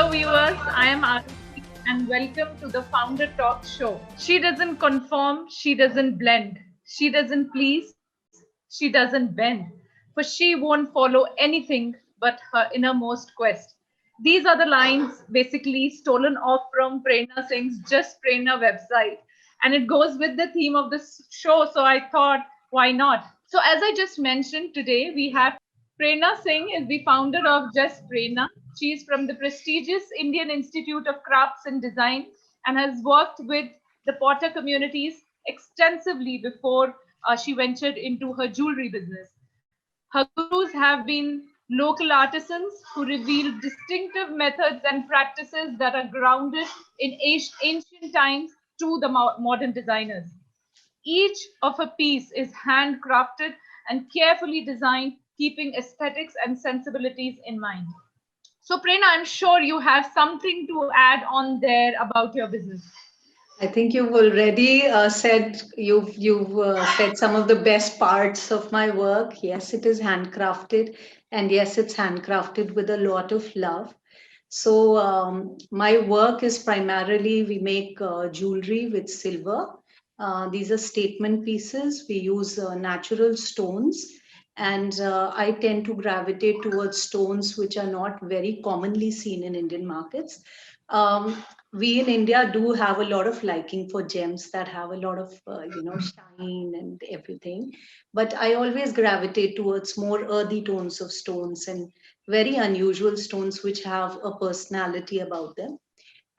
Hello, viewers. I am Arushi, and welcome to the Founder Talk Show. She doesn't conform, she doesn't blend, she doesn't please, she doesn't bend, for she won't follow anything but her innermost quest. These are the lines basically stolen off from Prerna Singh's Just Prerna website, and it goes with the theme of this show. So I thought, why not? So, as I just mentioned, today we have Prerna Singh is the founder of Just Prerna. She is from the prestigious Indian Institute of Crafts and Design and has worked with the potter communities extensively before she ventured into her jewelry business. Her gurus have been local artisans who reveal distinctive methods and practices that are grounded in ancient times to the modern designers. Each of a piece is handcrafted and carefully designed, keeping aesthetics and sensibilities in mind. So, Prerna, I'm sure you have something to add on there about your business. I think you've already said you've said some of the best parts of my work. Yes, it is handcrafted, and yes, it's handcrafted with a lot of love. So my work is primarily we make jewelry with silver. These are statement pieces. We use natural stones, and I tend to gravitate towards stones which are not very commonly seen in Indian markets. We in India do have a lot of liking for gems that have a lot of shine and everything, but I always gravitate towards more earthy tones of stones and very unusual stones which have a personality about them.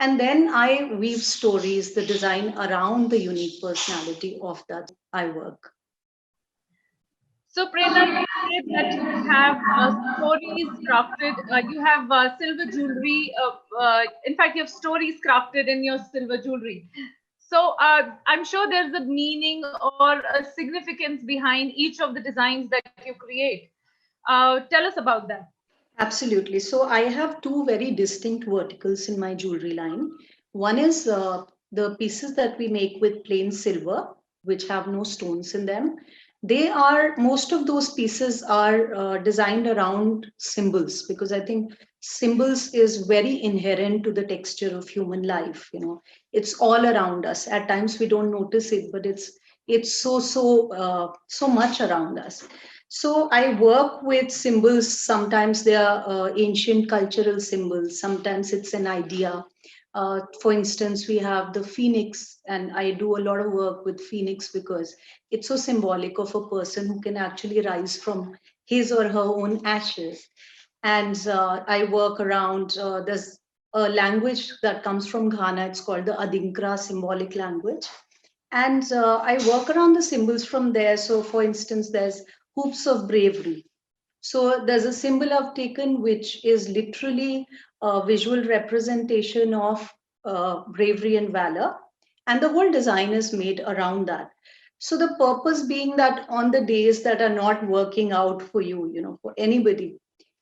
And then I weave stories, the design around the unique personality of that I work. So, Prerna, you said that you have stories crafted, you have silver jewelry. In fact, you have stories crafted in your silver jewelry. So, I'm sure there's a meaning or a significance behind each of the designs that you create. Tell us about that. Absolutely. So I have two very distinct verticals in my jewelry line. One is the pieces that we make with plain silver, which have no stones in them. They are, most of those pieces are designed around symbols because I think symbols is very inherent to the texture of human life. It's all around us. At times we don't notice it, but it's so much around us. So I work with symbols. Sometimes they are ancient cultural symbols. Sometimes it's an idea. For instance, we have the phoenix, and I do a lot of work with phoenix because it's so symbolic of a person who can actually rise from his or her own ashes. And I work around, there's a language that comes from Ghana. It's called the Adinkra symbolic language. And I work around the symbols from there. So, for instance, there's hoops of bravery. So there's a symbol I've taken, which is literally a visual representation of bravery and valor. And the whole design is made around that. So the purpose being that on the days that are not working out for you, for anybody,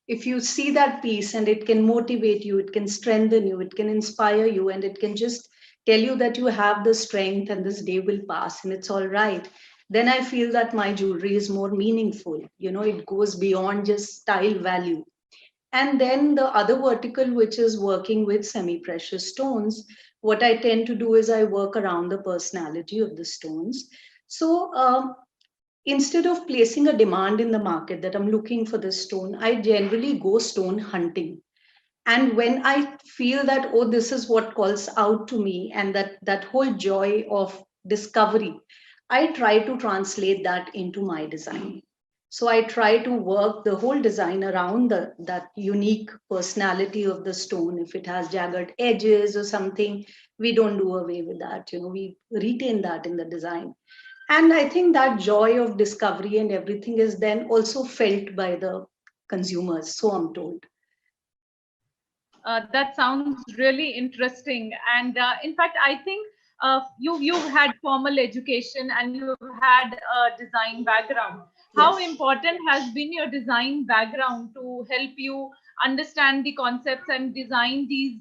if you see that piece and it can motivate you, it can strengthen you, it can inspire you, and it can just tell you that you have the strength and this day will pass and it's all right, then I feel that my jewelry is more meaningful. It goes beyond just style value. And then the other vertical, which is working with semi precious stones, what I tend to do is I work around the personality of the stones. So instead of placing a demand in the market that I'm looking for this stone, I generally go stone hunting. And when I feel that, oh, this is what calls out to me, and that whole joy of discovery, I try to translate that into my design. So I try to work the whole design around that unique personality of the stone. If it has jagged edges or something, we don't do away with that. We retain that in the design. And I think that joy of discovery and everything is then also felt by the consumers. So I'm told. That sounds really interesting. And in fact, I think you've had formal education and you've had a design background. How Yes. important has been your design background to help you understand the concepts and design these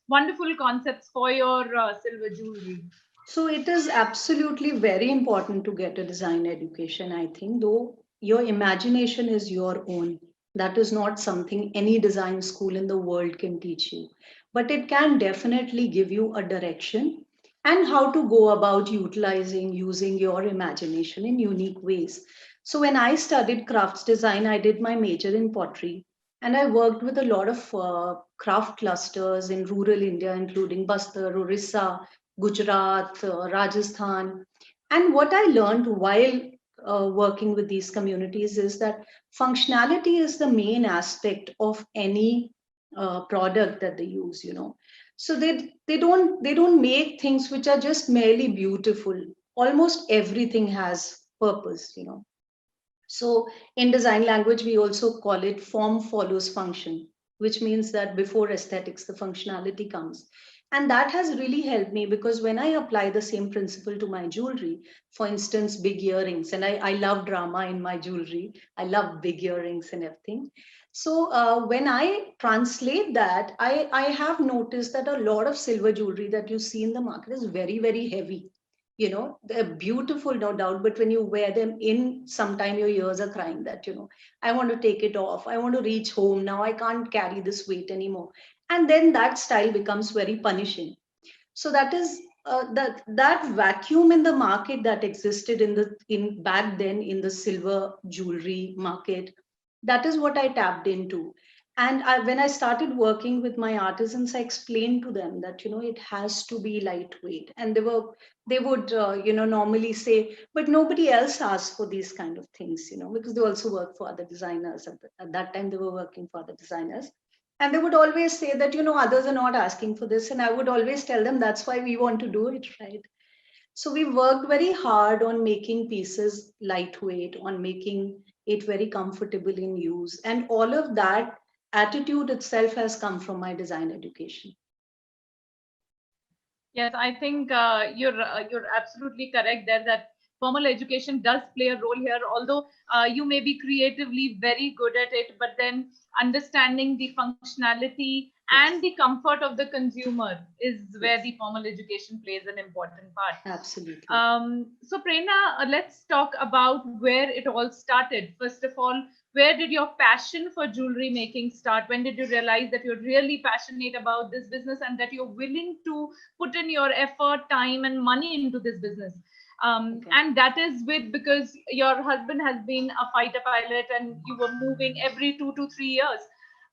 wonderful concepts for your silver jewelry? So it is absolutely very important to get a design education, I think, though your imagination is your own. That is not something any design school in the world can teach you. but it can definitely give you a direction and how to go about utilizing, using your imagination in unique ways. So when I studied crafts design, I did my major in pottery, and I worked with a lot of craft clusters in rural India, including Bastar, Orissa, Gujarat, Rajasthan. And what I learned while working with these communities is that functionality is the main aspect of any product that they use, you know. So they don't make things which are just merely beautiful. Almost everything has purpose, you know. So in design language, we also call it form follows function, which means that before aesthetics, the functionality comes. And that has really helped me because when I apply the same principle to my jewelry, for instance, big earrings, and I love drama in my jewelry, I love big earrings and everything. So when I translate that, I have noticed that a lot of silver jewelry that you see in the market is very, very heavy. You know, they're beautiful, no doubt, but when you wear them in, sometime your ears are crying that, you know, I want to take it off, I want to reach home now, I can't carry this weight anymore. And then that style becomes very punishing. So that is that vacuum in the market that existed in back then in the silver jewelry market, that is what I tapped into. And when I started working with my artisans, I explained to them that, you know, it has to be lightweight. And they would normally say, but nobody else asks for these kind of things, you know, because they also work for other designers. At that time they were working for other designers, and they would always say that, you know, others are not asking for this. And I would always tell them that's why we want to do it, right? So we worked very hard on making pieces lightweight, on making it very comfortable in use. And all of that attitude itself has come from my design education. Yes, I think you're absolutely correct there that formal education does play a role here. Although you may be creatively very good at it, but then understanding the functionality and Yes, the comfort of the consumer is where yes, the formal education plays an important part. absolutely. So Prerna, let's talk about where it all started. First of all, where did your passion for jewelry making start? When did you realize that you're really passionate about this business and that you're willing to put in your effort, time, and money into this business? Okay. And that is with because your husband has been a fighter pilot and you were moving every 2 to 3 years.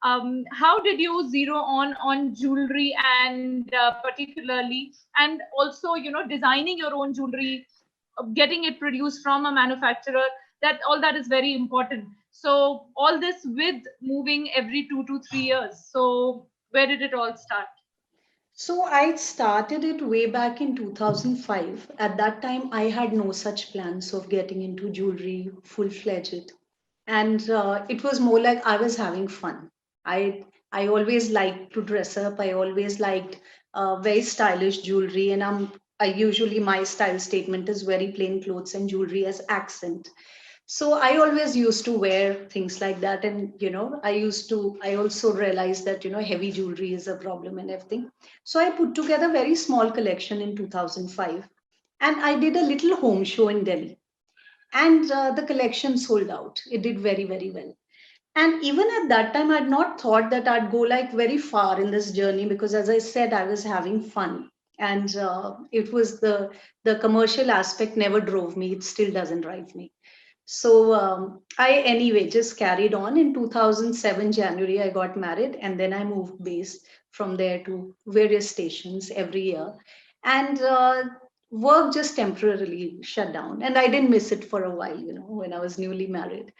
How did you zero on jewelry and particularly, and also designing your own jewelry, getting it produced from a manufacturer, that all that is very important. So all this with moving every 2 to 3 years, so where did it all start? So I started it way back in 2005. At that time, I had no such plans of getting into jewelry full-fledged. And it was more like I was having fun. I always liked to dress up. I always liked very stylish jewelry, and I usually my style statement is very plain clothes and jewelry as accent. So I always used to wear things like that. And, you know, I also realized that, you know, heavy jewelry is a problem and everything. So I put together a very small collection in 2005. And I did a little home show in Delhi. And the collection sold out. It did very, very well. And even at that time, I'd not thought that I'd go like very far in this journey because, as I said, I was having fun. And it was the commercial aspect never drove me. It still doesn't drive me. So I anyway just carried on. In 2007 January, I got married, and then I moved base from there to various stations every year. And work just temporarily shut down. And I didn't miss it for a while, you know, when I was newly married.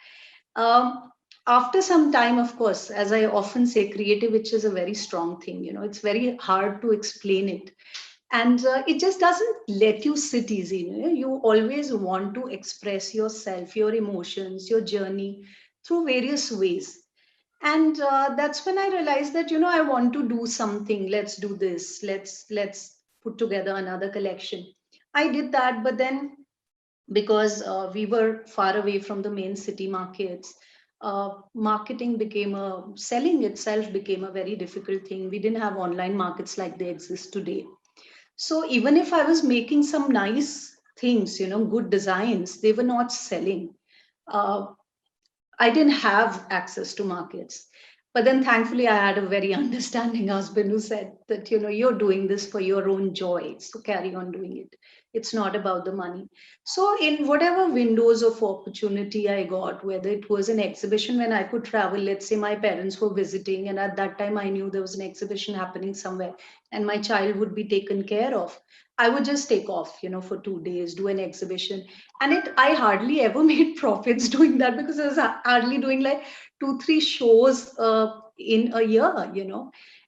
Um, After some time, of course, as I often say, creative itch is a very strong thing. You know, it's very hard to explain it, and it just doesn't let you sit easy. You know? You always want to express yourself, your emotions, your journey through various ways. And that's when I realized that, you know, I want to do something. Let's do this. Let's put together another collection. I did that, but then because we were far away from the main city markets, marketing became a selling itself became a very difficult thing. We didn't have online markets like they exist today. So even if I was making some nice things, you know, good designs, they were not selling. Uh, I didn't have access to markets. But then thankfully, I had a very understanding husband who said that, you're doing this for your own joy. So carry on doing it. It's not about the money. So, in whatever windows of opportunity I got, whether it was an exhibition when I could travel, let's say my parents were visiting, and at that time I knew there was an exhibition happening somewhere and my child would be taken care of. I would just take off, for 2 days, do an exhibition. And I hardly ever made profits doing that because I was hardly doing like 2 3 shows in a year,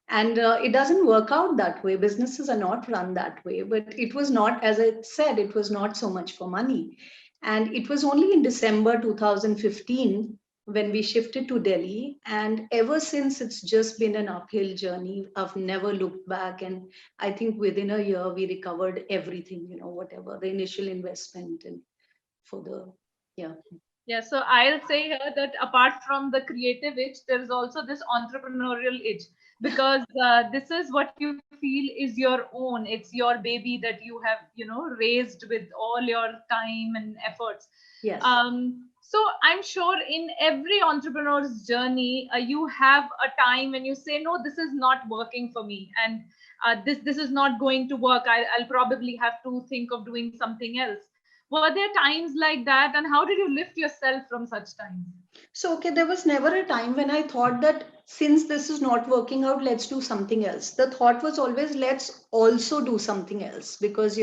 and it doesn't work out that way. Businesses are not run that way. But it was not, as I said, it was not so much for money. And it was only in December 2015 when we shifted to Delhi, and ever since it's just been an uphill journey. I've never looked back, and I think within a year we recovered everything, whatever the initial investment and for the yeah. Yeah, so I'll say here that apart from the creative itch, there is also this entrepreneurial itch, because this is what you feel is your own. It's your baby that you have, raised with all your time and efforts. Yes. So I'm sure in every entrepreneur's journey, you have a time when you say, no, this is not working for me, and this is not going to work. I'll probably have to think of doing something else. Were there times like that, and how did you lift yourself from such times? So, okay, there was never a time when I thought that since this is not working out, let's do something else. The thought was always, let's also do something else because,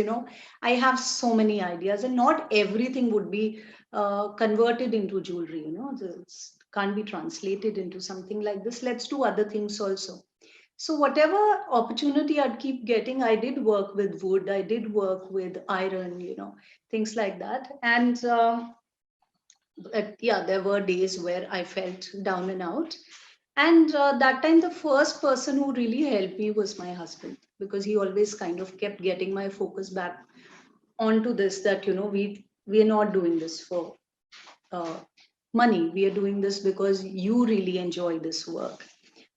I have so many ideas and not everything would be converted into jewelry, it can't be translated into something like this. Let's do other things also. So, whatever opportunity I'd keep getting, I did work with wood, I did work with iron, things like that. And but yeah, there were days where I felt down and out. And that time, the first person who really helped me was my husband because he always kind of kept getting my focus back onto this that, we are not doing this for uh, money. We are doing this because you really enjoy this work.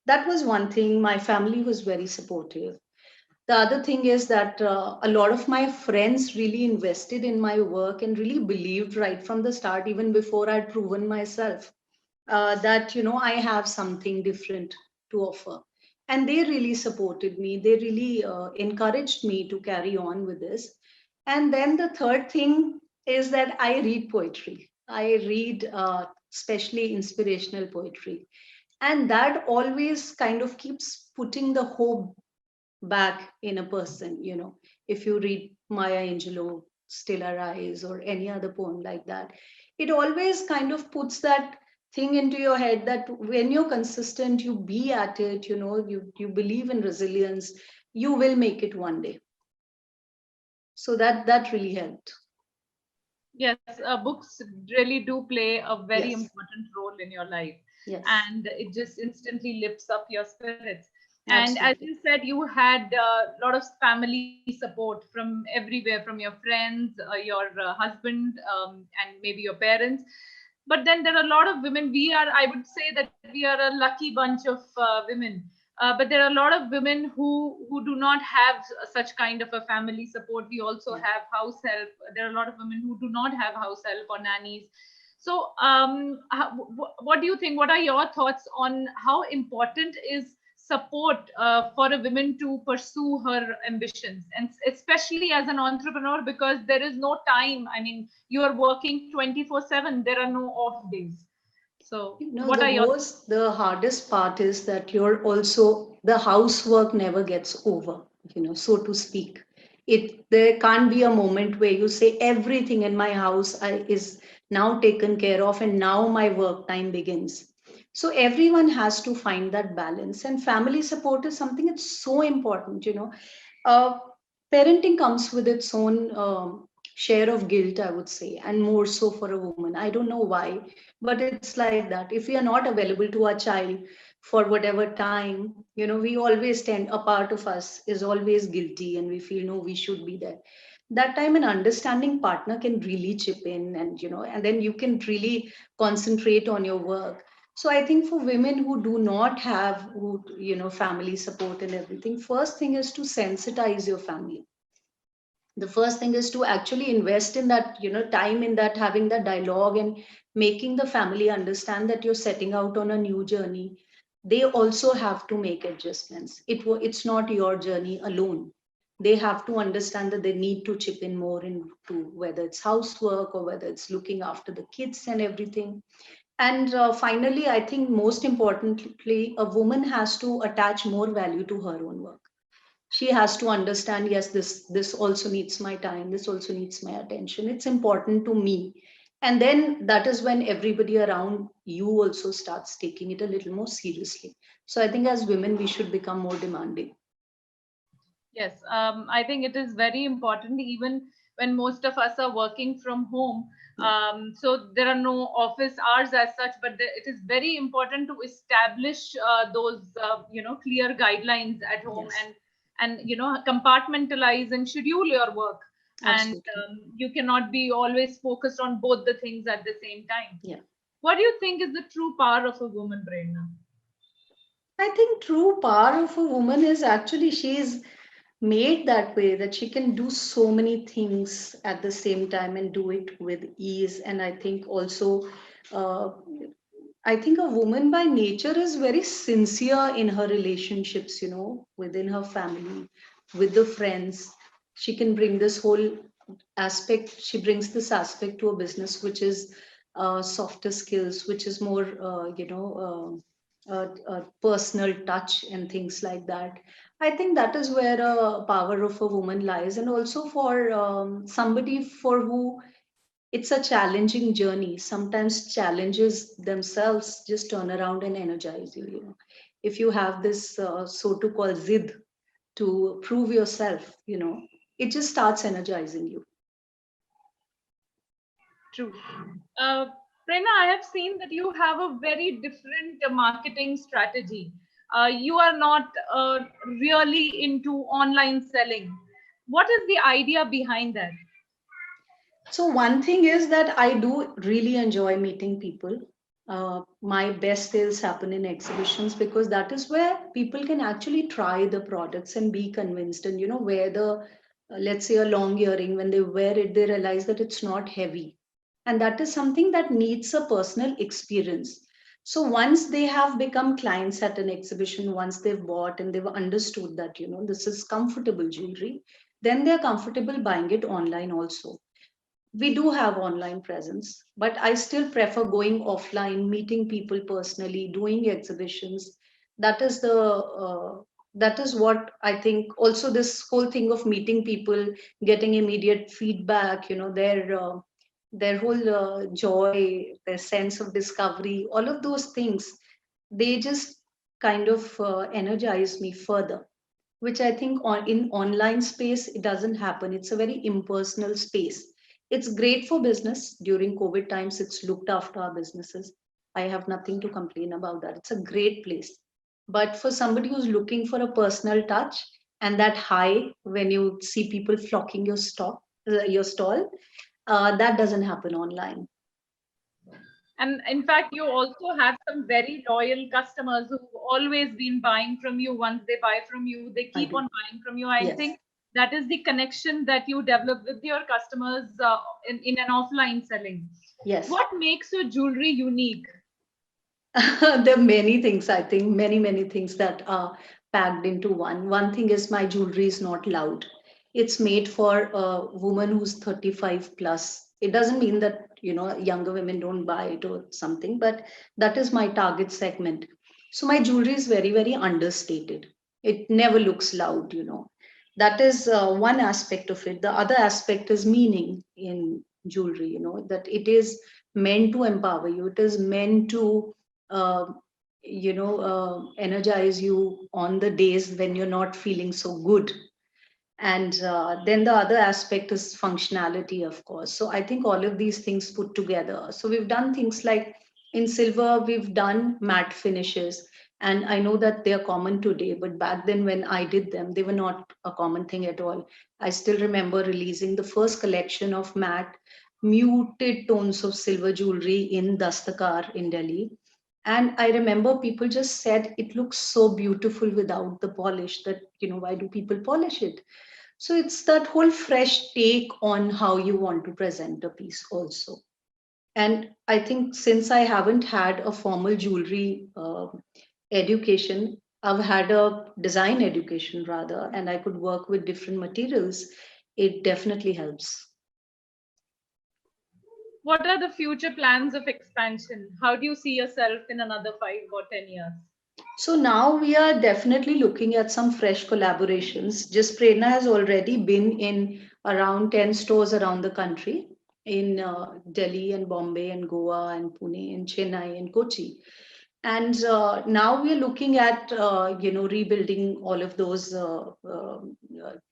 That was one thing. My family was very supportive. The other thing is that a lot of my friends really invested in my work and really believed right from the start, even before I'd proven myself, that I have something different to offer. And they really supported me. They really encouraged me to carry on with this. And then the third thing is that I read poetry. I read especially inspirational poetry, and that always kind of keeps putting the hope back in a person. If you read Maya Angelou, Still Arise, or any other poem like that, it always kind of puts that thing into your head that when you're consistent, you be at it, you believe in resilience, you will make it one day. So that really helped. Yes, books really do play a very Yes. important role in your life, Yes. and it just instantly lifts up your spirits. And as you Absolutely. said, you had a lot of family support from everywhere, from your friends, your husband, and maybe your parents. But then there are a lot of women. I would say that we are a lucky bunch of women. But there are a lot of women who do not have such kind of a family support. We also Yeah. have house help. There are a lot of women who do not have house help or nannies. So, what do you think? What are your thoughts on how important is support for a woman to pursue her ambitions, and especially as an entrepreneur, because there is no time. I mean, you are working 24/7. There are no off days. So, what are your The hardest part is that you're also, the housework never gets over, so to speak. There can't be a moment where you say everything in my house is now taken care of and now my work time begins. So everyone has to find that balance, and family support is something it's so important. Uh, Parenting comes with its own share of guilt, I would say, and more so for a woman. I don't know why, but it's like that. If we are not available to our child for whatever time, we always tend, a part of us is always guilty and we feel no, we should be there. That time an understanding partner can really chip in, and then you can really concentrate on your work. So I think for women who do not have family support and everything, first thing is to sensitize your family. The first thing is to actually invest in that, time in that, having that dialogue and making the family understand that you're setting out on a new journey. they also have to make adjustments. It's not your journey alone. They have to understand that they need to chip in more into whether it's housework or whether it's looking after the kids and everything. And finally, I think most importantly, a woman has to attach more value to her own work. She has to understand, yes, this also needs my time, this also needs my attention, it's important to me. And then that is when everybody around you also starts taking it a little more seriously. So I think as women we should become more demanding. Yes, I think it is very important, even when most of us are working from home. So there are no office hours as such, but it is very important to establish those, clear guidelines at home, Yes, and compartmentalize and schedule your work. And absolutely. you cannot be always focused on both the things at the same time. Yeah. What do you think is the true power of a woman, Prerna? I think true power of a woman is actually she is made that way that she can do so many things at the same time and do it with ease. And I think also, uh, I think a woman by nature is very sincere in her relationships, within her family, with the friends. She can bring this whole aspect, she brings this aspect to a business, which is softer skills, which is more, personal touch and things like that. I think that is where a power of a woman lies. And also for somebody for who it's a challenging journey. Sometimes challenges themselves just turn around and energize you. If you have this so to call zid to prove yourself, it just starts energizing you. True. Uh, Prerna, I have seen that you have a very different marketing strategy. You are not really into online selling. What is the idea behind that? So one thing is that I do really enjoy meeting people. My best sales happen in exhibitions because that is where people can actually try the products and be convinced. And wear the, let's say, a long earring. When they wear it, they realize that it's not heavy, and that is something that needs a personal experience. So once they have become clients at an exhibition, once they've bought and they've understood that this is comfortable jewelry, then they're comfortable buying it online also. We do have online presence, but I still prefer going offline, meeting people personally, doing exhibitions. That is the that is what I think. Also, this whole thing of meeting people, getting immediate feedback, their whole joy, their sense of discovery, all of those things, they just kind of energize me further, which I think in online space, it doesn't happen. It's a very impersonal space. It's great for business. During COVID times, it's looked after our businesses. I have nothing to complain about that. It's a great place. But for somebody who's looking for a personal touch and that high when you see people flocking your stall, that doesn't happen online. And in fact, you also have some very loyal customers who've always been buying from you. Once they buy from you, they I keep do. on buying from you. I Yes. think that is the connection that you develop with your customers in an offline selling. Yes. What makes your jewelry unique? There are many things, I think, many things that are packed into one. One thing is my jewelry is not loud. It's made for a woman who's 35 plus. It doesn't mean that, younger women don't buy it or something, but that is my target segment. So my jewelry is very understated. It never looks loud. That is one aspect of it. The other aspect is meaning in jewelry, that it is meant to empower you. It is meant to uh, energize you on the days when you're not feeling so good. And then the other aspect is functionality, of course. So I think all of these things put together. So we've done things like in silver, we've done matte finishes. And I know that they are common today, but back then when I did them, they were not a common thing at all. I still remember releasing the first collection of matte, muted tones of silver jewelry in Dastakar in Delhi. And I remember people just said it looks so beautiful without the polish that, why do people polish it? So it's that whole fresh take on how you want to present a piece also. And I think since I haven't had a formal jewelry education, I've had a design education rather, and I could work with different materials, it definitely helps. What are the future plans of expansion? How do you see yourself in another 5 or 10 years? So now we are definitely looking at some fresh collaborations. Just Prerna has already been in around 10 stores around the country, in Delhi and Bombay and Goa and Pune and Chennai and Kochi. And now we are looking at rebuilding all of those,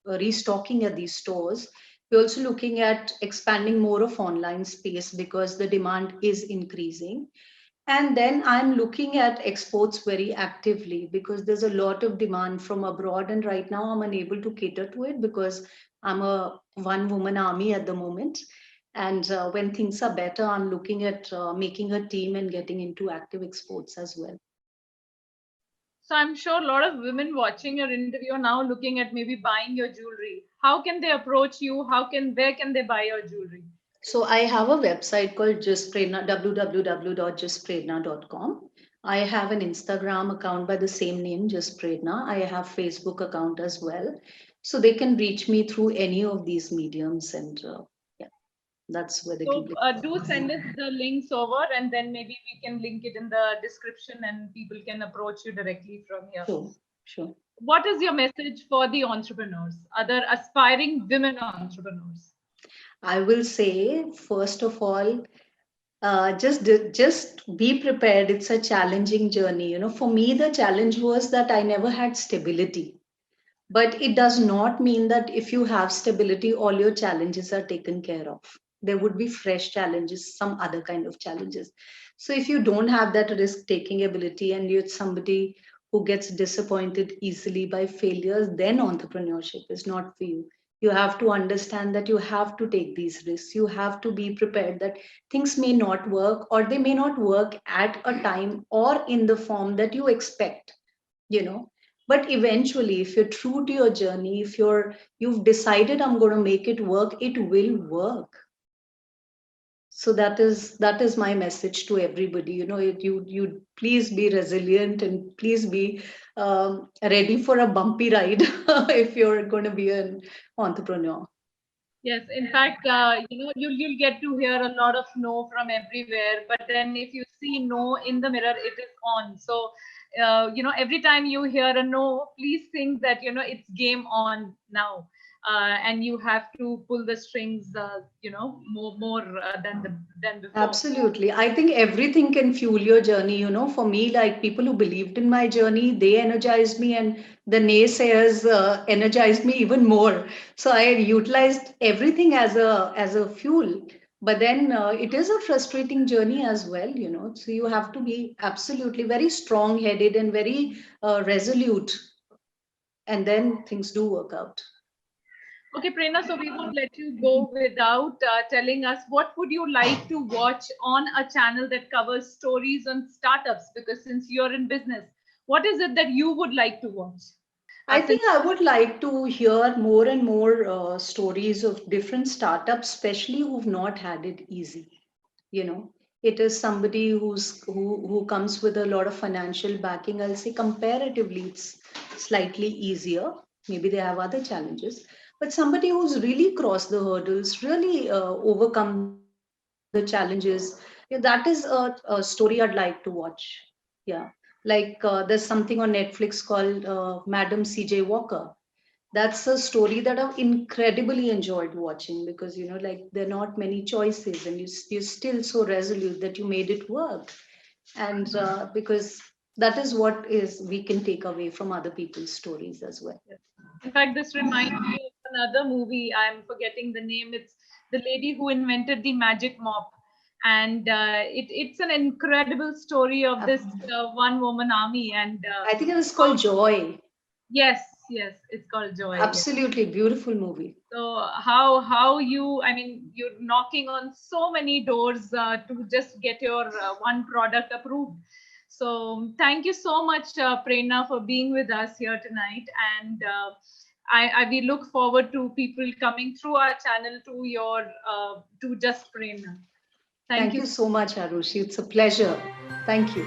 restocking at these stores. We're also looking at expanding more of online space because the demand is increasing. And then I'm looking at exports very actively because there's a lot of demand from abroad. And right now I'm unable to cater to it because I'm a one woman army at the moment. And when things are better, I'm looking at making a team and getting into active exports as well. So I'm sure a lot of women watching your interview are now looking at maybe buying your jewelry. How can they approach you? Where can they buy your jewelry? So I have a website called Just Prerna, www.justprerna.com. I have an Instagram account by the same name, Just Prerna. I have Facebook account as well. So they can reach me through any of these mediums, and yeah, that's where they can. So do send us the links over, and then maybe we can link it in the description and people can approach you directly from here. Sure, sure. What is your message for the entrepreneurs, other aspiring women entrepreneurs? I will say, first of all, just be prepared. It's a challenging journey. For me, the challenge was that I never had stability. But it does not mean that if you have stability, all your challenges are taken care of. There would be fresh challenges, some other kind of challenges. So if you don't have that risk taking ability and you're somebody who gets disappointed easily by failures, then entrepreneurship is not for you. You have to understand that you have to take these risks. You have to be prepared that things may not work, or they may not work at a time or in the form that you expect, you know but eventually, if you're true to your journey, if you've decided I'm going to make it work, it will work. So that is my message to everybody. You please be resilient, and please be ready for a bumpy ride if you're going to be an entrepreneur. Yes, in fact, you'll get to hear a lot of no from everywhere. But then, if you see no in the mirror, it is on. So, every time you hear a no, please think that it's game on now, and you have to pull the strings, more than before. Absolutely. I think everything can fuel your journey. For me, like people who believed in my journey, they energized me, and the naysayers energized me even more. So I utilized everything as a fuel. But then it is a frustrating journey as well. So you have to be absolutely very strong-headed and very resolute, and then things do work out. Okay, Prerna, so we won't let you go without telling us what would you like to watch on a channel that covers stories on startups? Because since you're in business, what is it that you would like to watch? I think I would like to hear more and more stories of different startups, especially who've not had it easy. You know, it is somebody who comes with a lot of financial backing. I'll say comparatively, it's slightly easier. Maybe they have other challenges, but somebody who's really crossed the hurdles, really overcome the challenges. That is a story I'd like to watch. Yeah, like there's something on Netflix called Madam CJ Walker. That's a story that I've incredibly enjoyed watching because like there are not many choices, and you're still so resolute that you made it work. And because that is what is we can take away from other people's stories as well. In fact, this reminds me of another movie. I'm forgetting the name. It's the lady who invented the magic mop. And it's an incredible story of this one woman army. And I think it was called Joy. Yes, it's called Joy. Absolutely beautiful movie. So how you're knocking on so many doors to just get your one product approved. So thank you so much, Prerna, for being with us here tonight. And we look forward to people coming through our channel to your to Just Prerna. Thank you so much, Arushi. It's a pleasure. Thank you.